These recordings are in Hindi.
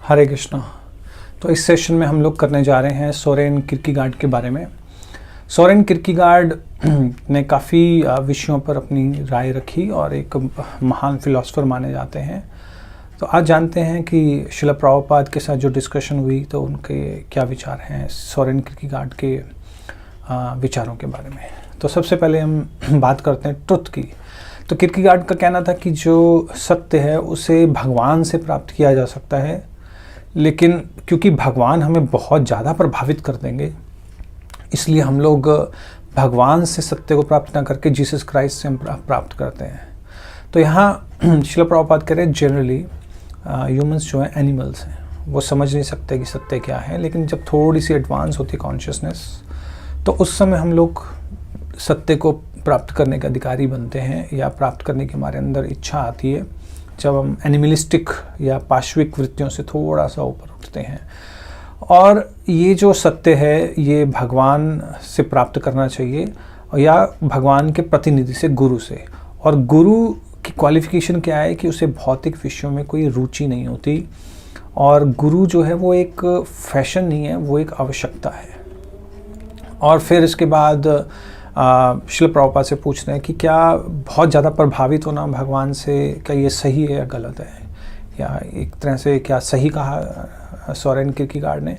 हरे कृष्णा। तो इस सेशन में हम लोग करने जा रहे हैं सोरेन किरकेगार्ड के बारे में। सोरेन किरकेगार्ड ने काफ़ी विषयों पर अपनी राय रखी और एक महान फिलोसोफर माने जाते हैं। तो आज जानते हैं कि श्रील प्रभुपाद के साथ जो डिस्कशन हुई तो उनके क्या विचार हैं सोरेन किरकेगार्ड के विचारों के बारे में। तो सबसे पहले हम बात करते हैं ट्रुथ की। तो किरकेगार्ड का कहना था कि जो सत्य है उसे भगवान से प्राप्त किया जा सकता है, लेकिन क्योंकि भगवान हमें बहुत ज़्यादा प्रभावित कर देंगे इसलिए हम लोग भगवान से सत्य को प्राप्त ना करके जीसस क्राइस्ट से हम प्राप्त करते हैं। तो यहाँ श्रील प्रभुपाद कह रहे हैं जनरली ह्यूमंस जो हैं एनिमल्स हैं, वो समझ नहीं सकते कि सत्य क्या है, लेकिन जब थोड़ी सी एडवांस होती कॉन्शियसनेस तो उस समय हम लोग सत्य को प्राप्त करने के अधिकारी बनते हैं या प्राप्त करने की हमारे अंदर इच्छा आती है जब हम एनिमलिस्टिक या पाश्विक वृत्तियों से थोड़ा सा ऊपर उठते हैं। और ये जो सत्य है ये भगवान से प्राप्त करना चाहिए या भगवान के प्रतिनिधि से, गुरु से। और गुरु की क्वालिफिकेशन क्या है कि उसे भौतिक विषयों में कोई रुचि नहीं होती, और गुरु जो है वो एक फैशन नहीं है, वो एक आवश्यकता है। और फिर इसके बाद श्रील प्रभुपाद से पूछते हैं कि क्या बहुत ज़्यादा प्रभावित होना भगवान से क्या ये सही है या गलत है, या एक तरह से क्या सही कहा सोरेन किरकेगार्ड ने।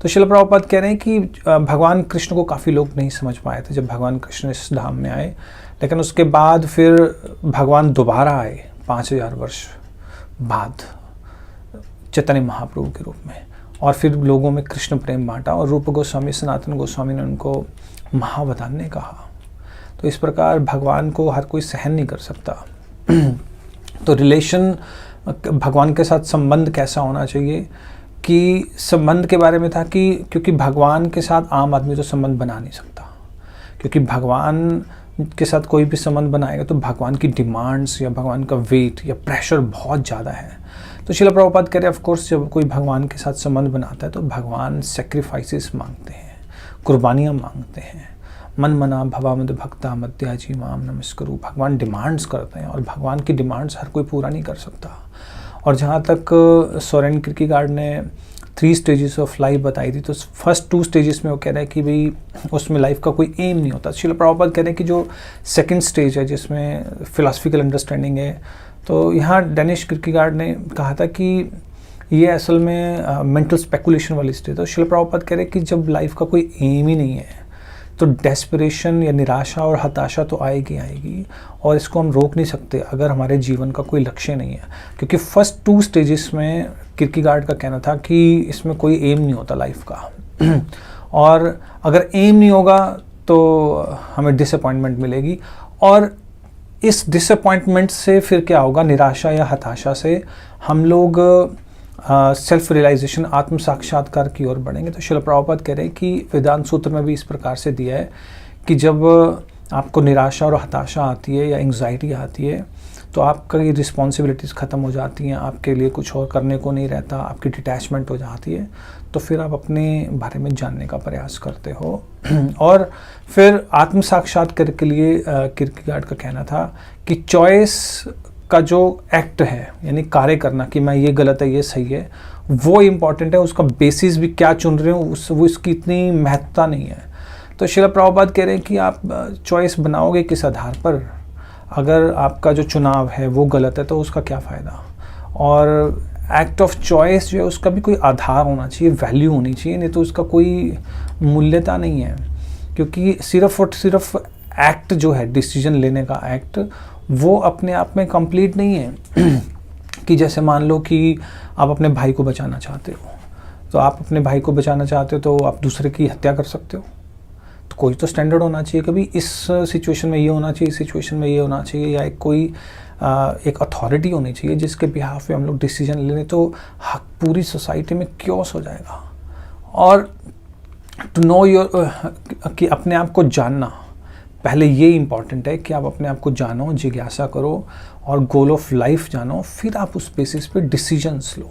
तो श्रील प्रभुपाद कह रहे हैं कि भगवान कृष्ण को काफ़ी लोग नहीं समझ पाए थे जब भगवान कृष्ण इस धाम में आए, लेकिन उसके बाद फिर भगवान दोबारा आए 5000 वर्ष बाद चैतन्य महाप्रभु के रूप में, और फिर लोगों में कृष्ण प्रेम बांटा, और रूप गोस्वामी सनातन गोस्वामी ने उनको महावतार ने कहा। तो इस प्रकार भगवान को हर कोई सहन नहीं कर सकता। तो रिलेशन भगवान के साथ संबंध कैसा होना चाहिए कि संबंध के बारे में था कि क्योंकि भगवान के साथ आम आदमी तो संबंध बना नहीं सकता, क्योंकि भगवान के साथ कोई भी संबंध बनाएगा तो भगवान की डिमांड्स या भगवान का वेट या प्रेशर बहुत ज़्यादा है। तो श्रील प्रभुपाद कह रहे हैं ऑफकोर्स जब कोई भगवान के साथ संबंध बनाता है तो भगवान सेक्रीफाइसेस मांगते हैं, कुर्बानियाँ मांगते हैं। मन मना भवा मद भक्ता मध्याजी माम नमस्करू, भगवान डिमांड्स करते हैं और भगवान की डिमांड्स हर कोई पूरा नहीं कर सकता। और जहाँ तक सोरेन किरकेगार्ड ने 3 स्टेजेस ऑफ लाइफ बताई थी, तो फर्स्ट 2 स्टेजेस में वो कह रहे हैं कि भाई उसमें लाइफ का कोई एम नहीं होता। श्रील प्रभुपाद कह रहे हैं कि जो सेकंड स्टेज है जिसमें फिलॉसफिकल अंडरस्टैंडिंग है, तो यहाँ डेनिश किरकेगार्ड ने कहा था कि ये असल में मेंटल स्पेकुलेशन वाली स्टेज। तो श्रील प्रभुपाद कह रहे हैं कि जब लाइफ का कोई एम ही नहीं है तो डेस्परेशन या निराशा और हताशा तो आएगी आएगी, और इसको हम रोक नहीं सकते अगर हमारे जीवन का कोई लक्ष्य नहीं है। क्योंकि फर्स्ट 2 स्टेजेस में किरकेगार्ड का कहना था कि इसमें कोई एम नहीं होता लाइफ का और अगर एम नहीं होगा तो हमें डिसअपॉइंटमेंट मिलेगी, और इस डिसअपॉइंटमेंट से फिर क्या होगा, निराशा या हताशा से हम लोग सेल्फ रियलाइजेशन, आत्म साक्षात्कार की ओर बढ़ेंगे। तो श्रील प्रभुपाद कह रहे हैं कि वेदांत सूत्र में भी इस प्रकार से दिया है कि जब आपको निराशा और हताशा आती है या एंग्जाइटी आती है तो आपकी रिस्पॉन्सिबिलिटीज़ ख़त्म हो जाती हैं, आपके लिए कुछ और करने को नहीं रहता, आपकी डिटैचमेंट हो जाती है, तो फिर आप अपने बारे में जानने का प्रयास करते हो। और फिर आत्म साक्षात्कार के लिए किरकेगार्ड का कहना था कि चॉइस का जो एक्ट है, यानी कार्य करना कि मैं ये गलत है ये सही है, वो इम्पॉर्टेंट है। उसका बेसिस भी क्या चुन रहे हो वो इसकी इतनी महत्ता नहीं है। तो श्रील प्रभुपाद कह रहे हैं कि आप चॉइस बनाओगे किस आधार पर, अगर आपका जो चुनाव है वो गलत है तो उसका क्या फ़ायदा। और एक्ट ऑफ चॉइस जो है उसका भी कोई आधार होना चाहिए, वैल्यू होनी चाहिए, नहीं तो उसका कोई मूल्यता नहीं है। क्योंकि सिर्फ और सिर्फ एक्ट जो है, डिसीजन लेने का एक्ट, वो अपने आप में कंप्लीट नहीं है। कि जैसे मान लो कि आप अपने भाई को बचाना चाहते हो, तो आप अपने भाई को बचाना चाहते हो तो आप दूसरे की हत्या कर सकते हो, तो कोई तो स्टैंडर्ड होना चाहिए। कभी इस सिचुएशन में ये होना चाहिए, इस सिचुएशन में ये होना चाहिए, या एक अथॉरिटी होनी चाहिए जिसके बिहाफ पे हम लोग डिसीजन ले लें, तो पूरी सोसाइटी में क्योस हो जाएगा। और टू नो कि अपने आप को जानना, पहले ये इम्पॉर्टेंट है कि आप अपने आप को जानो, जिज्ञासा करो और गोल ऑफ लाइफ जानो, फिर आप उस बेसिस पे डिसीजंस लो।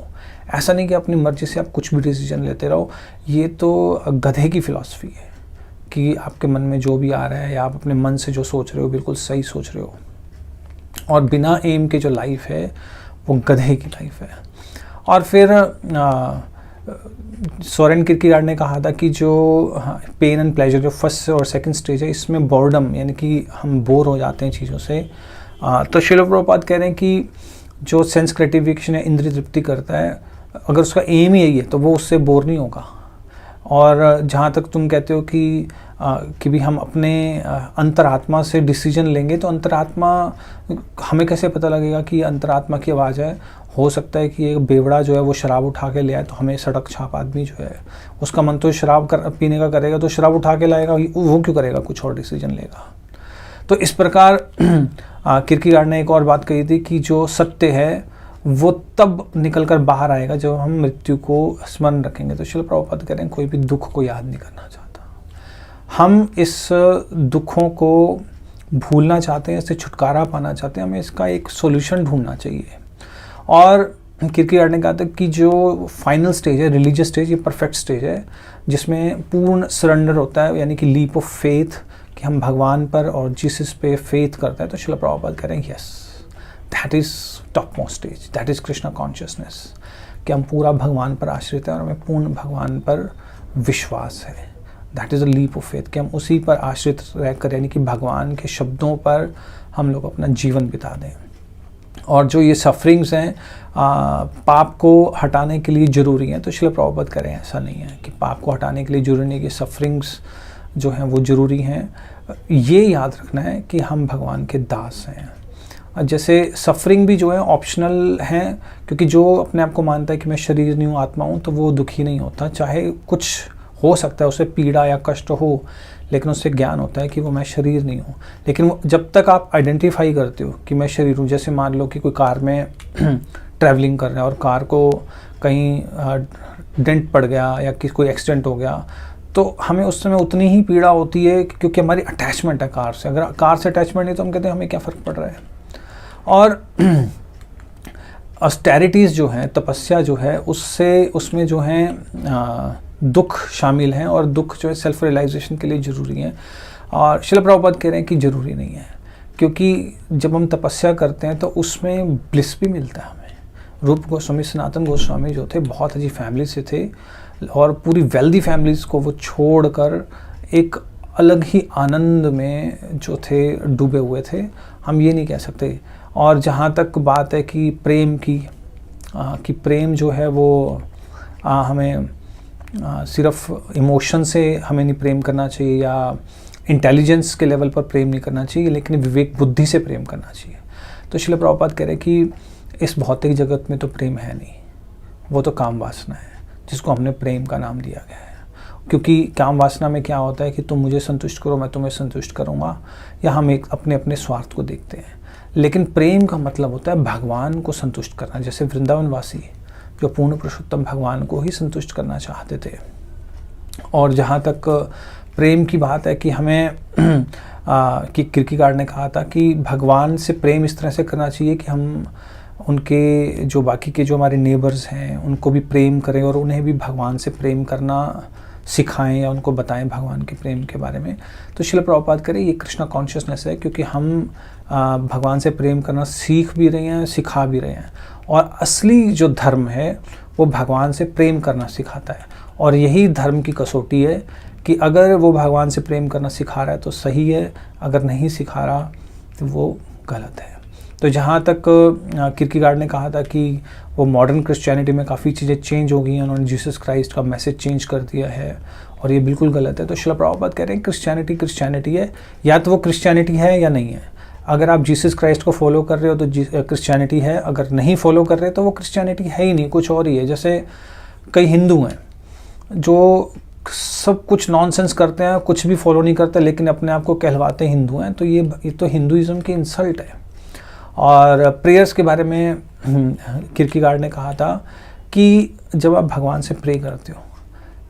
ऐसा नहीं कि अपनी मर्जी से आप कुछ भी डिसीजन लेते रहो, ये तो गधे की फ़िलॉसफी है कि आपके मन में जो भी आ रहा है या आप अपने मन से जो सोच रहे हो बिल्कुल सही सोच रहे हो, और बिना एम के जो लाइफ है वो गधे की लाइफ है। और फिर सोरेन किरकेगार्ड ने कहा था कि जो पेन एंड प्लेजर जो फर्स्ट और सेकंड स्टेज है, इसमें बोर्डम यानी कि हम बोर हो जाते हैं चीज़ों से। तो श्रील प्रभुपाद कह रहे हैं कि जो सेंस ग्रेटिफिकेशन है, इंद्रिय तृप्ति करता है, अगर उसका एम ही यही है तो वो उससे बोर नहीं होगा। और जहाँ तक तुम कहते हो कि भी हम अपने अंतरात्मा से डिसीजन लेंगे, तो अंतरात्मा हमें कैसे पता लगेगा कि अंतरात्मा की आवाज़ है? हो सकता है कि एक बेवड़ा जो है वो शराब उठा के ले आए, तो हमें सड़क छाप आदमी जो है उसका मन तो शराब पीने का करेगा, तो शराब उठा के लाएगा, वो क्यों करेगा? कुछ और डिसीजन लेगा। तो इस प्रकार किरकेगार्ड ने एक और बात कही थी कि जो सत्य है वो तब निकल कर बाहर आएगा जब हम मृत्यु को स्मरण रखेंगे। तो श्रील प्रभुपाद कह रहे हैं कोई भी दुख को याद नहीं करना चाहता, हम इस दुखों को भूलना चाहते हैं, इससे छुटकारा पाना चाहते हैं, हमें इसका एक सॉल्यूशन ढूंढना चाहिए। और किरकेगार्ड ने कहा था कि जो फाइनल स्टेज है, रिलीजियस स्टेज, ये परफेक्ट स्टेज है जिसमें पूर्ण सरेंडर होता है, यानी कि लीप ऑफ फेथ, कि हम भगवान पर और जीसस पे फेथ करते हैं। तो श्रील प्रभुपाद कह रहे हैं yes, that is top most stage, that is Krishna consciousness, कि हम पूरा भगवान पर आश्रित हैं और हमें पूर्ण भगवान पर विश्वास है। That is a leap of faith, कि हम उसी पर आश्रित रहकर, यानी कि भगवान के शब्दों पर हम लोग अपना जीवन बिता दें। और जो ये सफरिंग्स हैं पाप को हटाने के लिए ज़रूरी हैं। तो श्रील प्रभुपाद कह रहे हैं ऐसा नहीं है कि पाप को हटाने के लिए ज़रूरी नहीं, कि सफरिंग्स जो हैं वो ज़रूरी हैं। ये याद रखना है कि हम भगवान के दास हैं। जैसे सफरिंग भी जो है ऑप्शनल हैं, क्योंकि जो अपने आप को मानता है कि मैं शरीर नहीं हूँ, आत्मा हूँ, तो वो दुखी नहीं होता। चाहे कुछ हो सकता है उसे पीड़ा या कष्ट हो, लेकिन उससे ज्ञान होता है कि वो मैं शरीर नहीं हूँ। लेकिन जब तक आप आइडेंटिफाई करते हो कि मैं शरीर हूँ, जैसे मान लो कि कोई कार में ट्रैवलिंग कर रहा है और कार को कहीं डेंट पड़ गया या कोई एक्सीडेंट हो गया, तो हमें उस समय उतनी ही पीड़ा होती है क्योंकि हमारी अटैचमेंट है कार से। अगर कार से अटैचमेंट नहीं तो हम कहते हैं हमें क्या फ़र्क पड़ रहा है। और ऑस्टेरिटीज़ जो हैं, तपस्या जो है, उसमें जो हैं दुख शामिल हैं, और दुख जो है सेल्फ रियलाइजेशन के लिए ज़रूरी हैं। और श्रील प्रभुपाद कह रहे हैं कि ज़रूरी नहीं है, क्योंकि जब हम तपस्या करते हैं तो उसमें ब्लिस भी मिलता है हमें। रूप गोस्वामी, सनातन गोस्वामी जो थे, बहुत अच्छी फैमिली से थे और पूरी वेल्दी फैमिलीज़ को वो छोड़कर एक अलग ही आनंद में जो थे डूबे हुए थे, हम ये नहीं कह सकते। और जहाँ तक बात है कि प्रेम की, कि प्रेम जो है वो हमें सिर्फ इमोशन से हमें नहीं प्रेम करना चाहिए या इंटेलिजेंस के लेवल पर प्रेम नहीं करना चाहिए, लेकिन विवेक बुद्धि से प्रेम करना चाहिए। तो श्रील प्रभुपाद कह रहे हैं कि इस भौतिक जगत में तो प्रेम है नहीं, वो तो काम वासना है जिसको हमने प्रेम का नाम दिया गया है। क्योंकि काम वासना में क्या होता है कि तुम मुझे संतुष्ट करो, मैं तुम्हें संतुष्ट करूँगा, या हम एक अपने अपने स्वार्थ को देखते हैं। लेकिन प्रेम का मतलब होता है भगवान को संतुष्ट करना। जैसे वृंदावनवासी जो पूर्ण पुरुषोत्तम भगवान को ही संतुष्ट करना चाहते थे। और जहाँ तक प्रेम की बात है कि हमें कि किरकेगार्ड ने कहा था कि भगवान से प्रेम इस तरह से करना चाहिए कि हम उनके जो बाकी के जो हमारे नेबर्स हैं उनको भी प्रेम करें और उन्हें भी भगवान से प्रेम करना सिखाएं या उनको बताएं भगवान के प्रेम के बारे में। तो श्रील प्रभुपाद करें ये कृष्णा कॉन्शियसनेस है, क्योंकि हम भगवान से प्रेम करना सीख भी रहे हैं, सिखा भी रहे हैं। और असली जो धर्म है वो भगवान से प्रेम करना सिखाता है, और यही धर्म की कसौटी है कि अगर वो भगवान से प्रेम करना सिखा रहा है तो सही है, अगर नहीं सिखा रहा तो वो गलत है। तो जहाँ तक किरकेगार्ड ने कहा था कि वो मॉडर्न क्रिश्चियनिटी में काफ़ी चीज़ें चेंज हो गई हैं, उन्होंने जीसस क्राइस्ट का मैसेज चेंज कर दिया है और ये बिल्कुल गलत है। तो श्रील प्रभुपाद कह रहे हैं क्रिश्चियनिटी है, या तो वो क्रिश्चियनिटी है या नहीं है। अगर आप जीसस क्राइस्ट को फॉलो कर रहे हो तो क्रिश्चियनिटी है, अगर नहीं फॉलो कर रहे तो वो क्रिश्चियनिटी है ही नहीं, कुछ और ही है। जैसे कई हिंदू हैं जो सब कुछ नॉनसेंस करते हैं, कुछ भी फॉलो नहीं करते, लेकिन अपने आप को कहलवाते हिंदू हैं, तो ये तो हिंदुइज़्म की इंसल्ट है। और प्रेयर्स के बारे में किरकेगार्ड ने कहा था कि जब आप भगवान से प्रे करते हो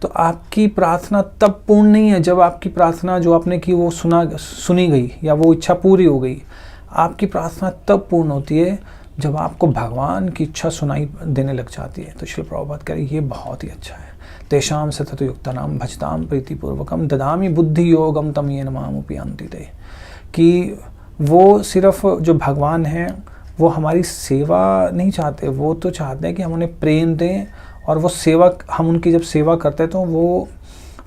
तो आपकी प्रार्थना तब पूर्ण नहीं है जब आपकी प्रार्थना जो आपने की वो सुनी गई या वो इच्छा पूरी हो गई। आपकी प्रार्थना तब पूर्ण होती है जब आपको भगवान की इच्छा सुनाई देने लग जाती है। तो श्रील प्रभुपाद कह रहे ये बहुत ही अच्छा है। तेषाम सतत युक्तानाम भजताम प्रीतिपूर्वकम ददामि बुद्धि योगम तम येन माम उपयान्ति ते, कि वो सिर्फ जो भगवान हैं वो हमारी सेवा नहीं चाहते, वो तो चाहते हैं कि हम उन्हें प्रेम दें, और वो सेवा, हम उनकी जब सेवा करते हैं तो वो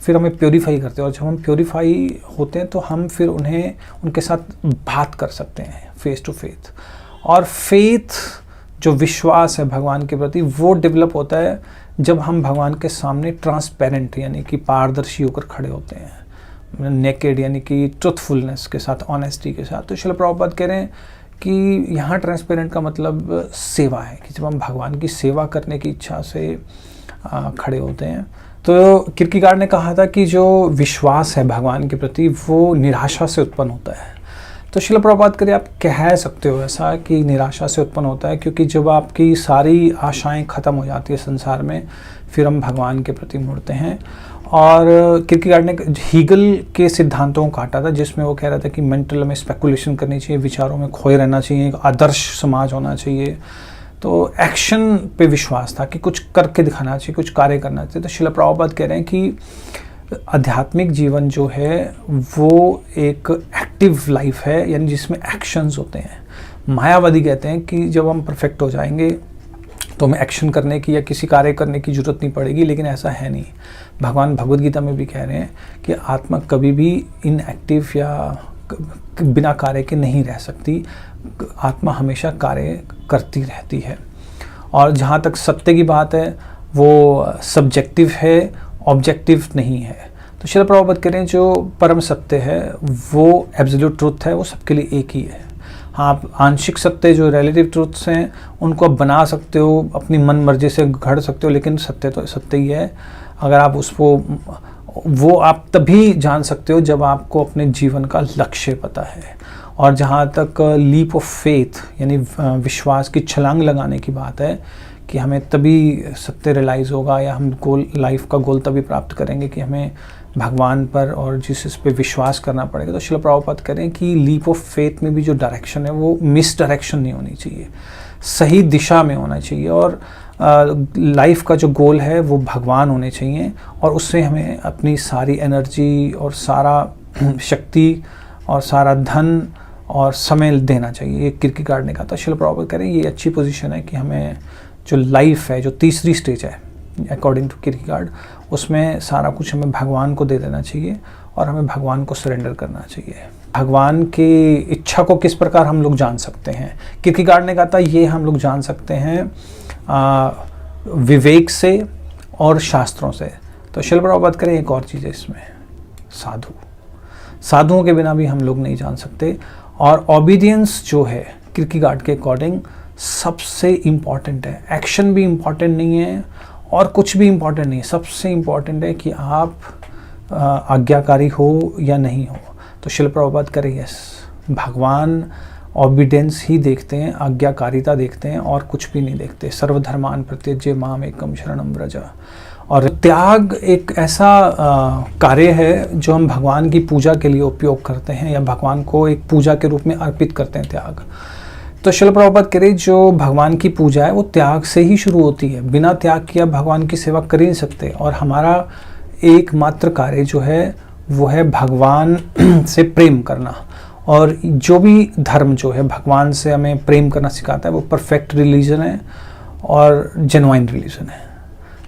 फिर हमें प्योरीफाई करते हैं, और जब हम प्योरीफाई होते हैं तो हम फिर उन्हें उनके साथ बात कर सकते हैं फेस टू फेस। और फेथ, जो विश्वास है भगवान के प्रति, वो डेवलप होता है जब हम भगवान के सामने ट्रांसपेरेंट यानी कि पारदर्शी होकर खड़े होते हैं, नेकेड यानी कि ट्रुथफुलनेस के साथ, ऑनेस्टी के साथ। तो श्रील प्रभुपाद कह रहे हैं कि यहाँ ट्रांसपेरेंट का मतलब सेवा है, कि जब हम भगवान की सेवा करने की इच्छा से खड़े होते हैं। तो किरकेगार्ड ने कहा था कि जो विश्वास है भगवान के प्रति वो निराशा से उत्पन्न होता है। तो श्रील प्रभुपाद करें, आप कह सकते हो ऐसा कि निराशा से उत्पन्न होता है, क्योंकि जब आपकी सारी आशाएं ख़त्म हो जाती है संसार में, फिर हम भगवान के प्रति मुड़ते हैं। और किरकेगार्ड ने हीगल के सिद्धांतों को काटा था, जिसमें वो कह रहा था कि मेंटल में स्पेकुलेशन करनी चाहिए, विचारों में खोए रहना चाहिए, एक आदर्श समाज होना चाहिए। तो एक्शन पे विश्वास था कि कुछ करके दिखाना चाहिए, कुछ कार्य करना चाहिए। तो श्रील प्रभुपाद कह रहे हैं कि आध्यात्मिक जीवन जो है वो एक एक्टिव लाइफ है, यानी जिसमें एक्शंस होते हैं। मायावादी कहते हैं कि जब हम परफेक्ट हो जाएंगे तो हमें एक्शन करने की या किसी कार्य करने की ज़रूरत नहीं पड़ेगी, लेकिन ऐसा है नहीं। भगवान भगवद गीता में भी कह रहे हैं कि आत्मा कभी भी इनएक्टिव या बिना कार्य के नहीं रह सकती, आत्मा हमेशा कार्य करती रहती है। और जहाँ तक सत्य की बात है, वो सब्जेक्टिव है, ऑब्जेक्टिव नहीं है। तो श्रील प्रभुपाद कह रहे हैं जो परम सत्य है वो एब्सोल्यूट ट्रुथ है, वो सबके लिए एक ही है। हाँ, आप आंशिक सत्य जो रिलेटिव ट्रुथ्स हैं उनको आप बना सकते हो, अपनी मन मर्जी से घड़ सकते हो, लेकिन सत्य तो सत्य ही है। अगर आप उसको, वो आप तभी जान सकते हो जब आपको अपने जीवन का लक्ष्य पता है। और जहाँ तक लीप ऑफ फेथ यानी विश्वास की छलांग लगाने की बात है, कि हमें तभी सत्य रियलाइज़ होगा, या हम गोल, लाइफ का गोल तभी प्राप्त करेंगे कि हमें भगवान पर और जीसस पे विश्वास करना पड़ेगा। तो श्रील प्रभुपाद कह रहे हैं कि लीप ऑफ फेथ में भी जो डायरेक्शन है वो मिस डायरेक्शन नहीं होनी चाहिए, सही दिशा में होना चाहिए। और लाइफ का जो गोल है वो भगवान होने चाहिए, और उससे हमें अपनी सारी एनर्जी और सारा शक्ति और सारा धन और समय देना चाहिए। ये किरकेगार्ड ने कहा था। श्रील प्रभुपाद कह रहे हैं ये अच्छी पोजीशन है कि हमें जो लाइफ है, जो तीसरी स्टेज है अकॉर्डिंग टू किरकेगार्ड, उसमें सारा कुछ हमें भगवान को दे देना चाहिए और हमें भगवान को सरेंडर करना चाहिए। भगवान की इच्छा को किस प्रकार हम लोग जान सकते हैं? किरकेगार्ड ने कहा था ये हम लोग जान सकते हैं विवेक से और शास्त्रों से। तो श्रील प्रभुपाद करें एक और चीज़ है इसमें, साधुओं के बिना भी हम लोग नहीं जान सकते। और ओबीडियंस जो है किरकेगार्ड के अकॉर्डिंग सबसे इम्पॉर्टेंट है। एक्शन भी इम्पॉर्टेंट नहीं है और कुछ भी इम्पॉर्टेंट नहीं है, सबसे इम्पॉर्टेंट है कि आप आज्ञाकारी हो या नहीं हो। तो श्रील प्रभुपाद करें यस, भगवान ओबीडियंस ही देखते हैं, आज्ञाकारिता देखते हैं और कुछ भी नहीं देखते। सर्वधर्मान प्रत्यज्य माम एकम शरणम व्रज। और त्याग एक ऐसा कार्य है जो हम भगवान की पूजा के लिए उपयोग करते हैं, या भगवान को एक पूजा के रूप में अर्पित करते हैं त्याग। तो श्रील प्रभुपाद कह रहे जो भगवान की पूजा है वो त्याग से ही शुरू होती है। बिना त्याग किया भगवान की सेवा कर ही नहीं सकते। और हमारा एकमात्र कार्य जो है वो है भगवान से प्रेम करना। और जो भी धर्म जो है भगवान से हमें प्रेम करना सिखाता है वो परफेक्ट रिलीजन है और जेन्युइन रिलीजन है।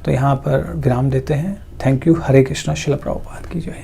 तो यहाँ पर विराम देते हैं। Thank you. हरे कृष्णा। श्रील प्रभुपाद की जय।